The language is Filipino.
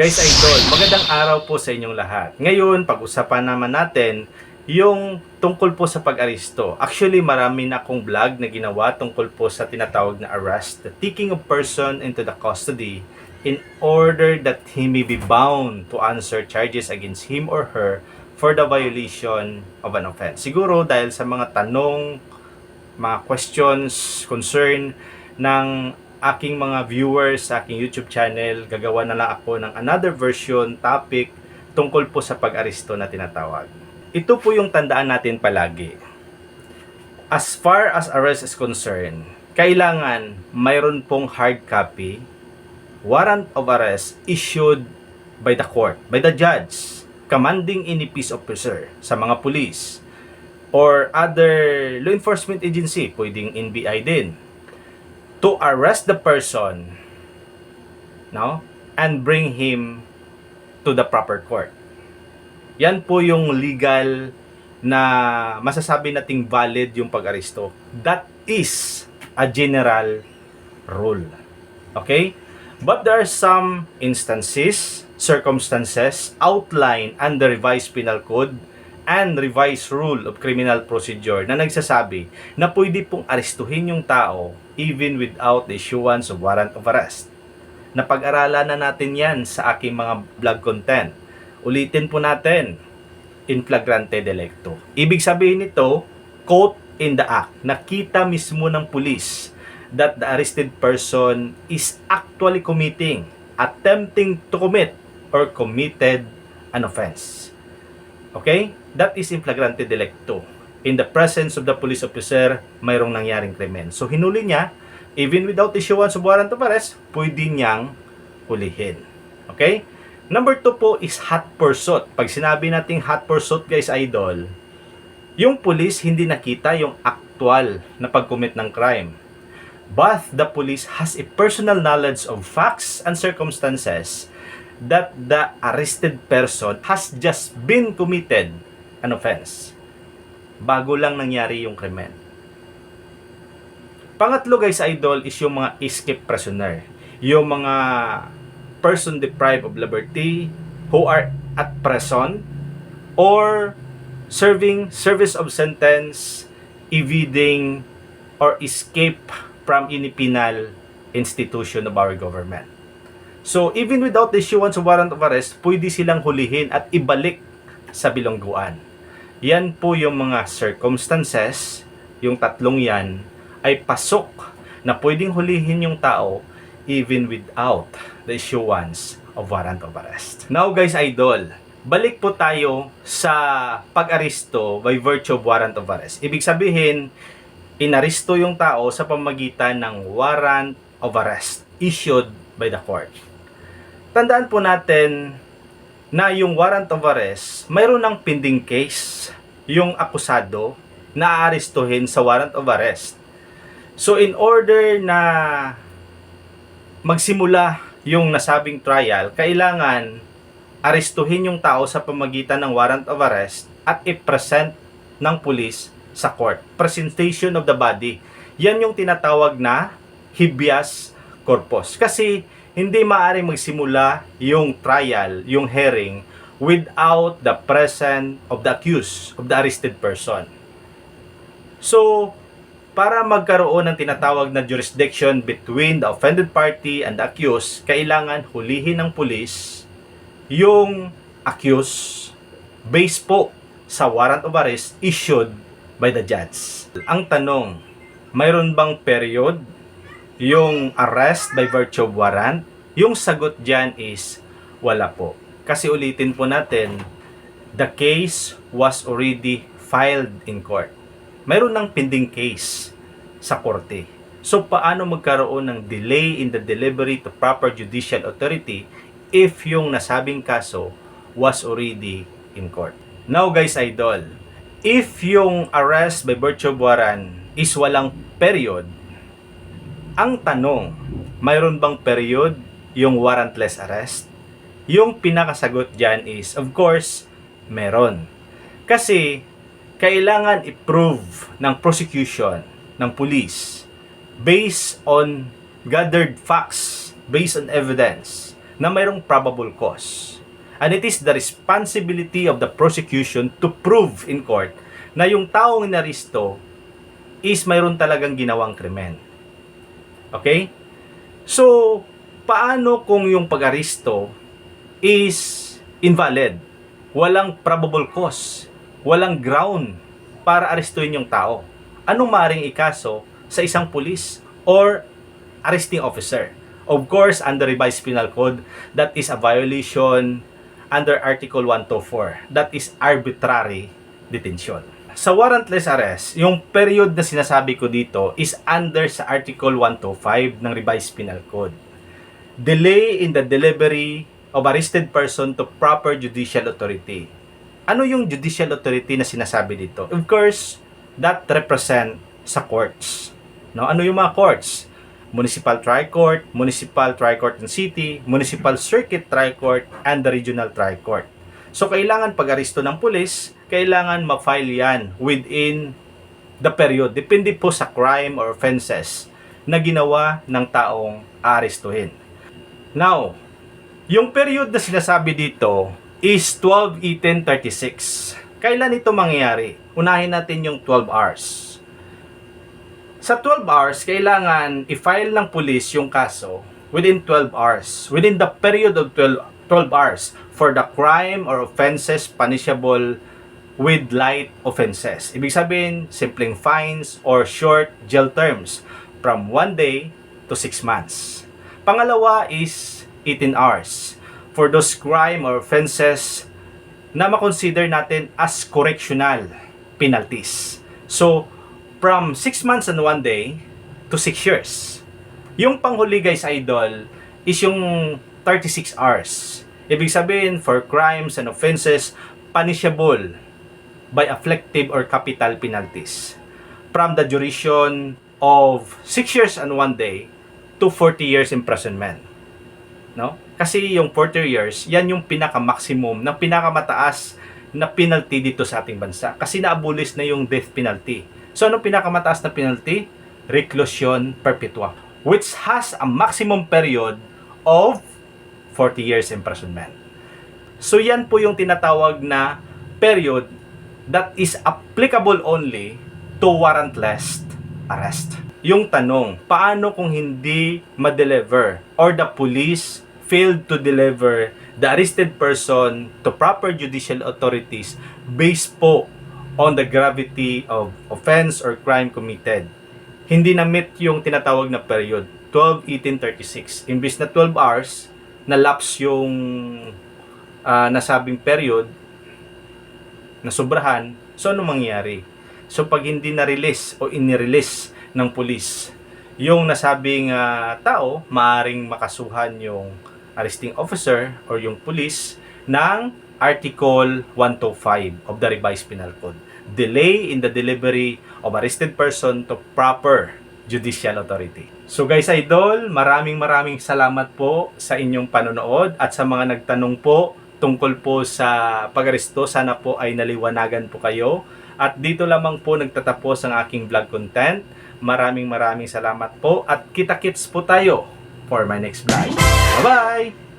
Guys Idol, magandang araw po sa inyong lahat. Ngayon, pag-usapan naman natin yung tungkol po sa pag-aristo. Actually, marami na akong vlog na ginawa tungkol po sa tinatawag na arrest, the taking of person into the custody in order that he may be bound to answer charges against him or her for the violation of an offense. Siguro dahil sa mga tanong, mga questions, concern ng aking mga viewers sa aking YouTube channel, gagawa na lang ako ng another version topic tungkol po sa pag-aristo na tinatawag. Ito po yung tandaan natin palagi. As far as arrest is concerned, kailangan mayroon pong hard copy, warrant of arrest issued by the court, by the judge, commanding any peace officer sa mga police, or other law enforcement agency, pwedeng NBI din, to arrest the person, no, and bring him to the proper court. Yan po yung legal na masasabi nating valid yung pag-aristo. That is a general rule. Okay? But there are some instances, circumstances outlined under revised penal code and revised rule of criminal procedure na nagsasabi na pwede pong arestuhin yung tao even without the issuance of warrant of arrest. Napag-aralan na natin yan sa aking mga vlog content. Ulitin po natin, in flagrante delicto. Ibig sabihin nito, quote in the act, nakita mismo ng pulis that the arrested person is actually committing, attempting to commit, or committed an offense. Okay? That is in flagrante delicto. In the presence of the police officer, mayroong nangyaring krimen. So, hinuli niya, even without issuance of warrant of arrest, pwede niyang hulihin. Okay? Number 2 po is hot pursuit. Pag sinabi nating hot pursuit, guys, idol, yung police hindi nakita yung actual na pag-commit ng crime. But the police has a personal knowledge of facts and circumstances that the arrested person has just been committed an offense bago lang nangyari yung krimen. Pangatlo, guys, idol, is yung mga escape prisoner, yung mga person deprived of liberty who are at prison or serving service of sentence, evading or escape from any penal institution of our government. So, even without the issuance of warrant of arrest, pwede silang hulihin at ibalik sa bilangguan. Yan po yung mga circumstances, yung tatlong yan, ay pasok na pwedeng hulihin yung tao even without the issuance of warrant of arrest. Now, guys, idol, balik po tayo sa pag-aristo by virtue of warrant of arrest. Ibig sabihin, inaristo yung tao sa pamagitan ng warrant of arrest issued by the court. Tandaan po natin na yung warrant of arrest, mayroon ng pending case yung akusado na aarestuhin sa warrant of arrest. So in order na magsimula yung nasabing trial, kailangan arestuhin yung tao sa pamagitan ng warrant of arrest at i-present ng pulis sa court. Presentation of the body. Yan yung tinatawag na habeas corpus. Kasi hindi maaaring magsimula yung trial, yung hearing, without the presence of the accused, of the arrested person. So, para magkaroon ng tinatawag na jurisdiction between the offended party and the accused, kailangan hulihin ng pulis yung accused based po sa warrant of arrest issued by the judge. Ang tanong, mayroon bang period yung arrest by virtue of warrant? Yung sagot dyan is wala po. Kasi ulitin po natin, the case was already filed in court. Mayroon ng pending case sa korte. So paano magkaroon ng delay in the delivery to proper judicial authority if yung nasabing kaso was already in court? Now, guys, idol, if yung arrest by virtue of warrant is walang period, ang tanong, mayroon bang period yung warrantless arrest? Yung pinakasagot dyan is, of course, meron. Kasi, kailangan i-prove ng prosecution, ng police, based on gathered facts, based on evidence, na mayroong probable cause. And it is the responsibility of the prosecution to prove in court na yung taong inaresto is mayroon talagang ginawang krimen. Okay? So, paano kung yung pag-aresto is invalid? Walang probable cause, walang ground para arestuhin yung tao. Anong maaaring ikaso sa isang pulis or arresting officer? Of course, under Revised Penal Code, that is a violation under Article 124. That is arbitrary detention. Sa warrantless arrest, yung period na sinasabi ko dito is under sa Article 125 ng Revised Penal Code. Delay in the delivery of arrested person to proper judicial authority. Ano yung judicial authority na sinasabi dito? Of course, that represent sa courts. No? Ano yung mga courts? Municipal Tri-Court, Municipal Tri-Court in City, Municipal Circuit Tri-Court, and the Regional Tri-Court. So, kailangan pag-aresto ng pulis, kailangan ma-file yan within the period. Depende po sa crime or offenses na ginawa ng taong aarestuhin. Now, yung period na sinasabi dito is 12/18/36. Kailan ito mangyayari? Unahin natin yung 12 hours. Sa 12 hours, kailangan i-file ng pulis yung kaso within 12 hours. Within the period of 12 hours for the crime or offenses punishable with light offenses. Ibig sabihin, simpleng fines or short jail terms from 1 day to 6 months. Pangalawa is 18 hours for those crime or offenses na makonsider natin as correctional penalties. So, from 6 months and 1 day to 6 years. Yung panghuli guys idol is yung 36 hours. Ibig sabihin for crimes and offenses punishable by afflictive or capital penalties. From the duration of 6 years and 1 day to 40 years imprisonment. No? Kasi yung 40 years, yan yung pinaka-maximum, na pinakamataas na penalty dito sa ating bansa. Kasi na-abolish na yung death penalty. So, anong pinakamataas na penalty? Reclusion perpetua, which has a maximum period of 40 years imprisonment. So, yan po yung tinatawag na period that is applicable only to warrantless arrest. Yung tanong, paano kung hindi ma-deliver or the police failed to deliver the arrested person to proper judicial authorities based po on the gravity of offense or crime committed? Hindi na-meet yung tinatawag na period, 12/18/36. Imbis na 12 hours, na-lapse yung nasabing period, na sobrahan, so ano mangyayari? So pag hindi na-release o inirelease ng pulis yung nasabing tao, maaring makasuhan yung arresting officer or yung pulis ng Article 125 of the Revised Penal Code. Delay in the delivery of arrested person to proper judicial authority. So guys idol, maraming salamat po sa inyong panonood at sa mga nagtanong po tungkol po sa pag-aresto. Sana po ay naliwanagan po kayo. At dito lamang po nagtatapos ang aking vlog content. Maraming salamat po at kita-kits po tayo for my next vlog. Bye-bye!